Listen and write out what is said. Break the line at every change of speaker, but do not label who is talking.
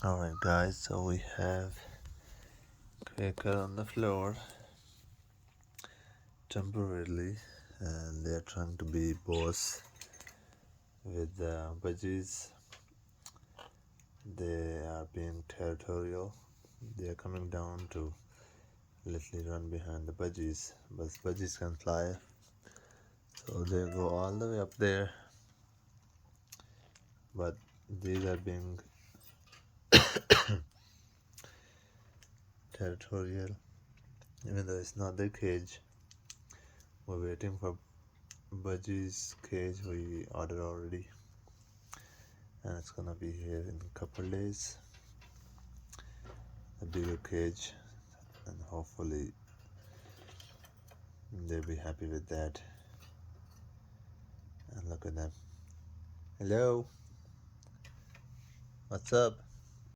Alright guys, so we have quacker on the floor temporarily, and they're trying to be boss with the budgies. They are being territorial. They are coming down to literally run behind the budgies, but budgies can fly, so they go all the way up there. But these are being territorial, even though it's not their cage. We're waiting for budgies cage. We ordered already, and it's gonna be here in a couple days, a bigger cage, and hopefully they'll be happy with that. And look at them. Hello, what's up?